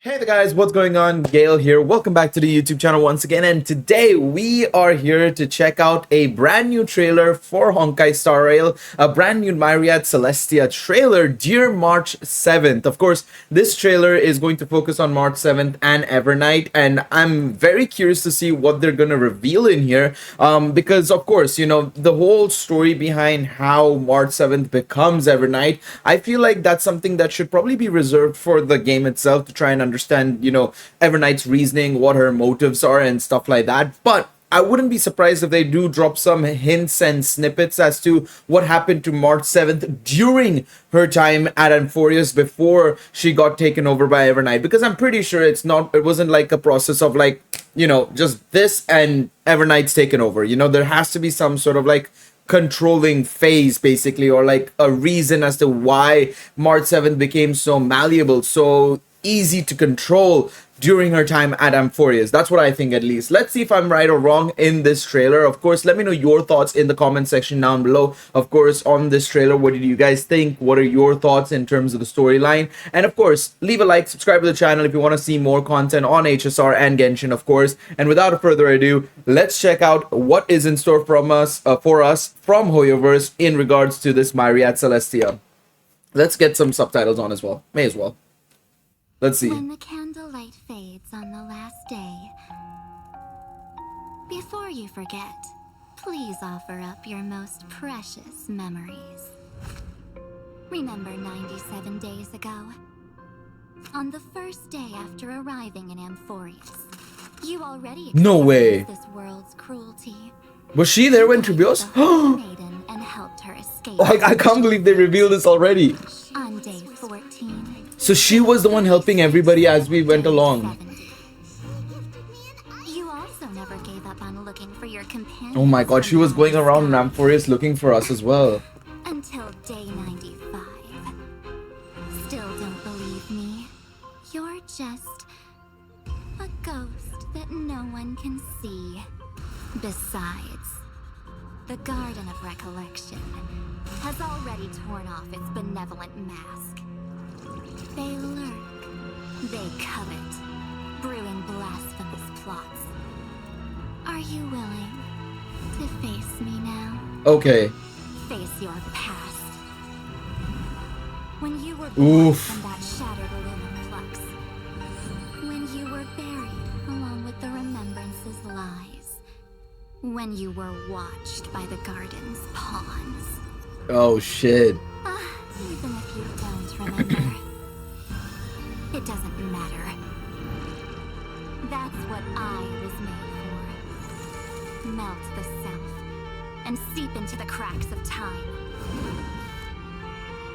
Hey there guys, what's going on? Gale here. Welcome back to the YouTube channel once again, and today we are here to check out a brand new trailer for Honkai Star Rail, a brand new Myriad Celestia trailer dear March 7th. Of course, this trailer is going to focus on March 7th and Evernight, and I'm very curious to see what they're going to reveal in here because of course, you know, the whole story behind how March 7th becomes Evernight, I feel like that's something that should probably be reserved for the game itself to try and understand, you know, Evernight's reasoning, what her motives are and stuff like that. But I wouldn't be surprised if they do drop some hints and snippets as to what happened to March 7th during her time at Amphorius before she got taken over by Evernight, because I'm pretty sure it wasn't like a process of like, you know, just this and Evernight's taken over. You know, there has to be some sort of like controlling phase basically, or like a reason as to why March 7th became so malleable, so easy to control during her time at Amphorius. That's what I think, at least. Let's see if I'm right or wrong in this trailer. Of course, let me know your thoughts in the comment section down below. Of course, on this trailer, what did you guys think? What are your thoughts in terms of the storyline? And of course, leave a like, subscribe to the channel if you want to see more content on HSR and Genshin, of course. And without further ado, let's check out what is in store from us from Hoyoverse in regards to this Myriad Celestia. Let's get some subtitles on as well. May as well. Let's see. When the candlelight fades on the last day, before you forget, please offer up your most precious memories. Remember 97 days ago? On the first day after arriving in Amphorius, you already No way. this world's cruelty. Was she there when Trebios? Maiden and helped her escape. Oh, I can't believe they revealed this already. On day 14. So she was the one helping everybody as we went along. You also never gave up on looking for your companion. Oh my god, she was going around Amphorius looking for us as well. Until day 95. Still don't believe me. You're just a ghost that no one can see. Besides, the Garden of Recollection has already torn off its benevolent mask. They lurk, they covet, brewing blasphemous plots. Are you willing to face me now? Okay. Face your past. When you were born from that shattered aluminum flux. When you were buried along with the remembrance's lies. When you were watched by the garden's pawns. Oh shit. Even if you don't remember. It doesn't matter. That's what I was made for. Melt the self and seep into the cracks of time.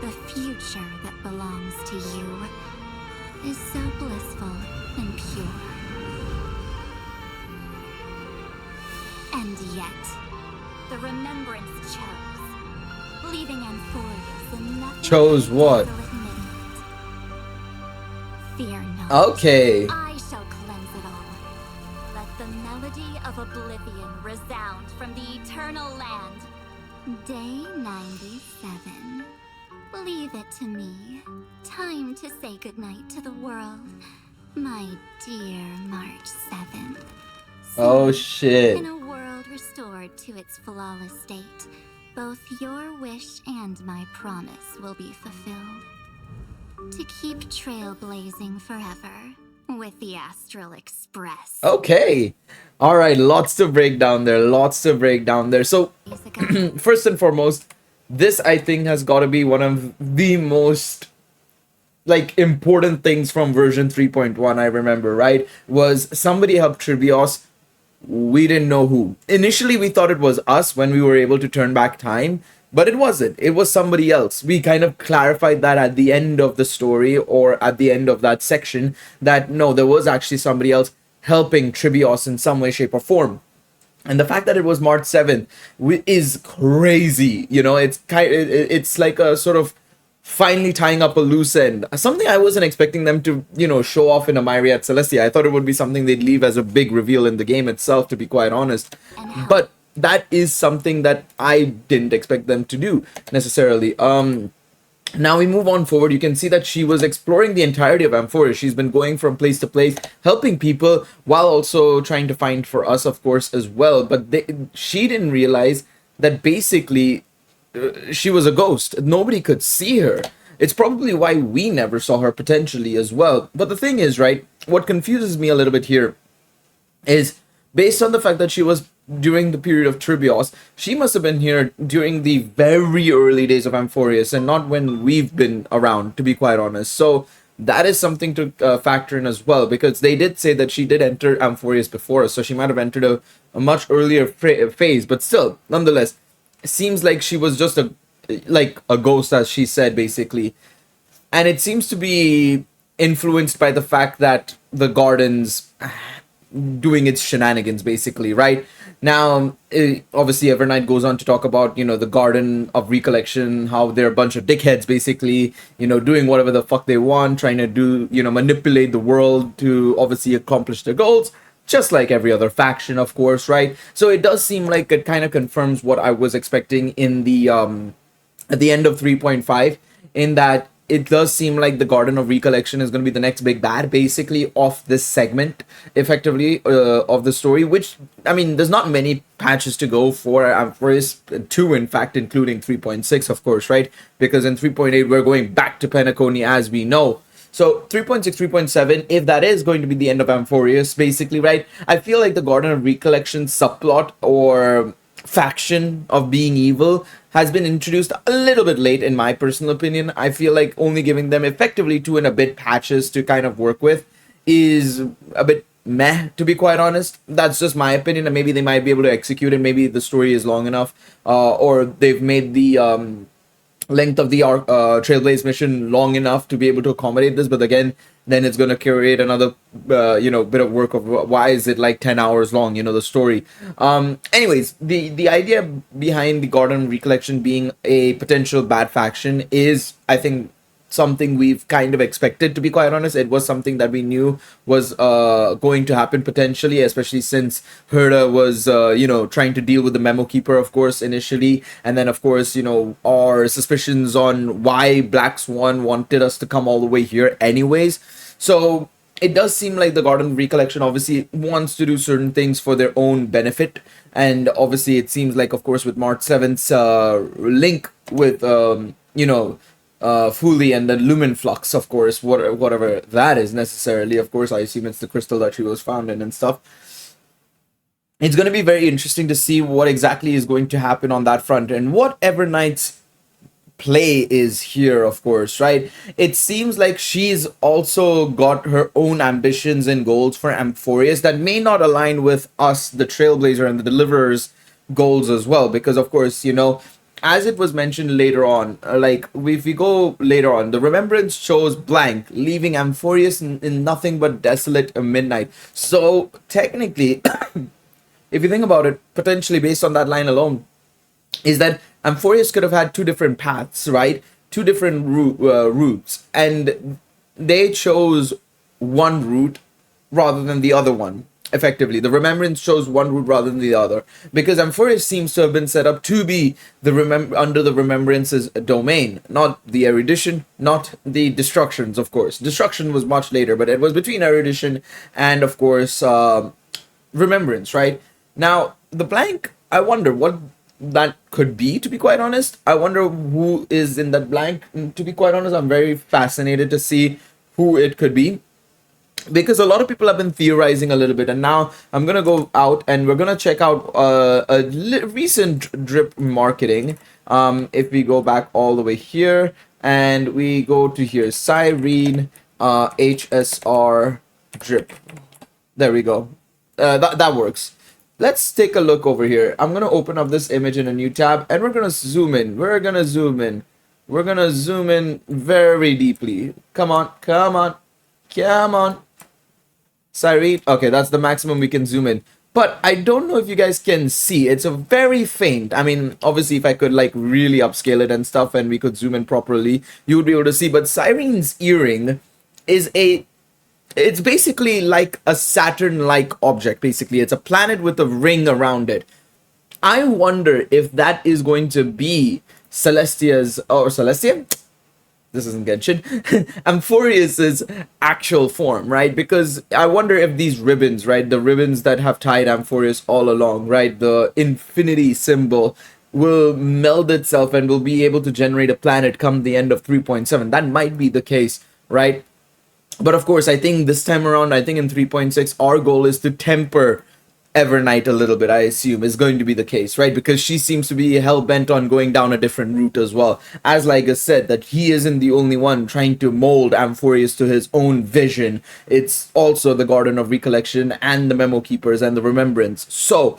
The future that belongs to you is so blissful and pure. And yet, the remembrance chose, leaving Amphorius in nothing. Chose what? Fear not. Okay. I shall cleanse it all. Let the melody of oblivion resound from the eternal land. Day 97. Leave it to me. Time to say goodnight to the world. My dear March 7th. Oh shit. In a world restored to its flawless state, both your wish and my promise will be fulfilled. To keep trailblazing forever with the Astral Express. Okay. Alright, lots to break down there. So, first and foremost, this I think has got to be one of the most like important things from version 3.1 I remember, right? Was somebody helped Trebios. We didn't know who. Initially, we thought it was us when we were able to turn back time. But it wasn't. It was somebody else. We kind of clarified that at the end of the story, or at the end of that section, that no, there was actually somebody else helping Trebios in some way, shape, or form. And the fact that it was March 7th is crazy. You know, it's like a sort of finally tying up a loose end. Something I wasn't expecting them to, you know, show off in a Myriad Celestia. I thought it would be something they'd leave as a big reveal in the game itself, to be quite honest. But that is something that I didn't expect them to do necessarily. Now we move on forward. You can see that she was exploring the entirety of Amphoria. She's been going from place to place, helping people while also trying to find for us, of course, as well. But she didn't realize that basically she was a ghost. Nobody could see her. It's probably why we never saw her potentially as well. But the thing is, right, what confuses me a little bit here is based on the fact that she was during the period of Tribios, she must have been here during the very early days of Amphorius and not when we've been around, to be quite honest. So that is something to factor in as well, because they did say that she did enter Amphorius before us, so she might have entered a much earlier phase, but still, nonetheless, it seems like she was just a ghost, as she said, basically. And it seems to be influenced by the fact that the gardens doing its shenanigans, basically, right? Now, obviously, Evernight goes on to talk about, the Garden of Recollection, how they're a bunch of dickheads, basically, doing whatever the fuck they want, trying to do, manipulate the world to obviously accomplish their goals, just like every other faction, of course, right? So it does seem like it kind of confirms what I was expecting in the, at the end of 3.5, in that it does seem like the Garden of Recollection is going to be the next big bad, basically, of this segment, effectively, of the story, which, I mean, there's not many patches to go for Amphorius 2, in fact, including 3.6, of course, right? Because in 3.8, we're going back to Penacony, as we know. So 3.6, 3.7, if that is going to be the end of Amphorius, basically, right? I feel like the Garden of Recollection subplot or faction of being evil has been introduced a little bit late, in my personal opinion. I feel like only giving them effectively 2 and a bit patches to kind of work with is a bit meh, to be quite honest. That's just my opinion, and maybe they might be able to execute it. Maybe the story is long enough, or they've made the length of the Trailblaze mission long enough to be able to accommodate this. But again, then it's going to create another bit of work of why is it like 10 hours long, the story. Anyways, the idea behind the Garden Recollection being a potential bad faction is, I think, something we've kind of expected, to be quite honest. It was something that we knew was going to happen potentially, especially since Herda was trying to deal with the Memo Keeper, of course, initially, and then of course, our suspicions on why Black Swan wanted us to come all the way here anyways. So it does seem like the Garden Recollection obviously wants to do certain things for their own benefit, and obviously it seems like, of course, with March 7th's link with Fuli and the Lumen Flux, of course, whatever that is necessarily. Of course, I assume it's the crystal that she was found in and stuff. It's going to be very interesting to see what exactly is going to happen on that front and what Evernight's play is here, of course, right? It seems like she's also got her own ambitions and goals for Amphorius that may not align with us, the Trailblazer and the Deliverer's goals as well, because of course, as it was mentioned later on, if we go later on, the Remembrance shows blank, leaving Amphorius in nothing but desolate midnight. So technically, if you think about it, potentially based on that line alone, is that Amphorius could have had 2 different paths, right? 2 different routes, and they chose one route rather than the other one. Effectively, the Remembrance chose one route rather than the other, because Amphorius seems to have been set up to be under the Remembrance's domain, not the Erudition, not the Destructions, of course. Destruction was much later, but it was between Erudition and, of course, Remembrance, right? Now, the blank, I wonder what that could be, to be quite honest. I wonder who is in that blank. To be quite honest, I'm very fascinated to see who it could be, because a lot of people have been theorizing a little bit, and now I'm gonna go out and we're gonna check out recent drip marketing. If we go back all the way here and we go to here, Cyrene HSR drip, there we go. That works. Let's take a look over here. I'm gonna open up this image in a new tab and we're gonna zoom in. We're gonna zoom in very deeply. Come on. Cyrene. Okay, that's the maximum we can zoom in. But I don't know if you guys can see. It's a very faint. I mean, obviously, if I could like really upscale it and stuff and we could zoom in properly, you would be able to see. But Cyrene's earring is it's basically like a Saturn-like object, basically. It's a planet with a ring around it. I wonder if that is going to be Celestia's, or Celestia? this isn't Genshin, Amphoreus's actual form, right? Because I wonder if these ribbons, right, the ribbons that have tied Amphoreus all along, right, the infinity symbol, will meld itself and will be able to generate a planet come the end of 3.7. That might be the case, right? But of course, I think this time around, I think in 3.6, our goal is to temper Evernight a little bit, I assume, is going to be the case, right? Because she seems to be hell-bent on going down a different route as well. As Liga said, that he isn't the only one trying to mold Amphoreus to his own vision. It's also the Garden of Recollection and the Memo Keepers and the Remembrance. So,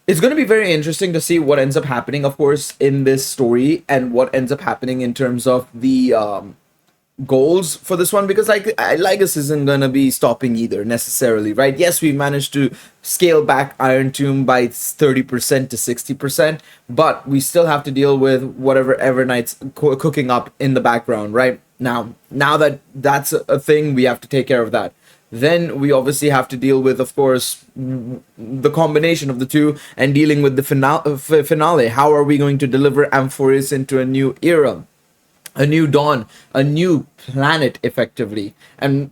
it's going to be very interesting to see what ends up happening, of course, in this story and what ends up happening in terms of the goals for this one, because like Ligus isn't gonna be stopping either necessarily, right? Yes, we managed to scale back Iron Tomb by 30% to 60%, but we still have to deal with whatever Evernight's cooking up in the background, right? Now that that's a thing, we have to take care of that. Then we obviously have to deal with, of course, the combination of the two and dealing with the finale. How are we going to deliver Amphoreus into a new era? A new dawn, a new planet, effectively. And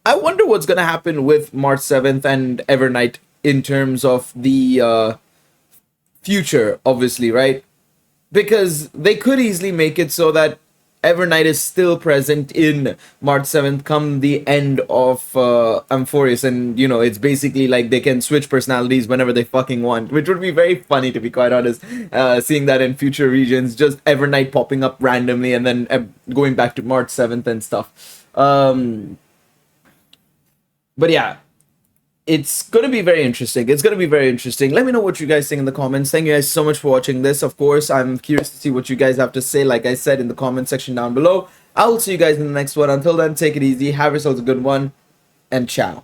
I wonder what's going to happen with March 7th and Evernight in terms of the future, obviously, right? Because they could easily make it so that Evernight is still present in March 7th come the end of Amphoreus, and you know, it's basically like they can switch personalities whenever they fucking want, which would be very funny, to be quite honest, seeing that in future regions, just Evernight popping up randomly and then going back to March 7th and stuff. But yeah, it's going to be very interesting. It's going to be very interesting. Let me know what you guys think in the comments. Thank you guys so much for watching this. Of course, I'm curious to see what you guys have to say, like I said, in the comment section down below. I'll see you guys in the next one. Until then, take it easy. Have yourselves a good one. And ciao.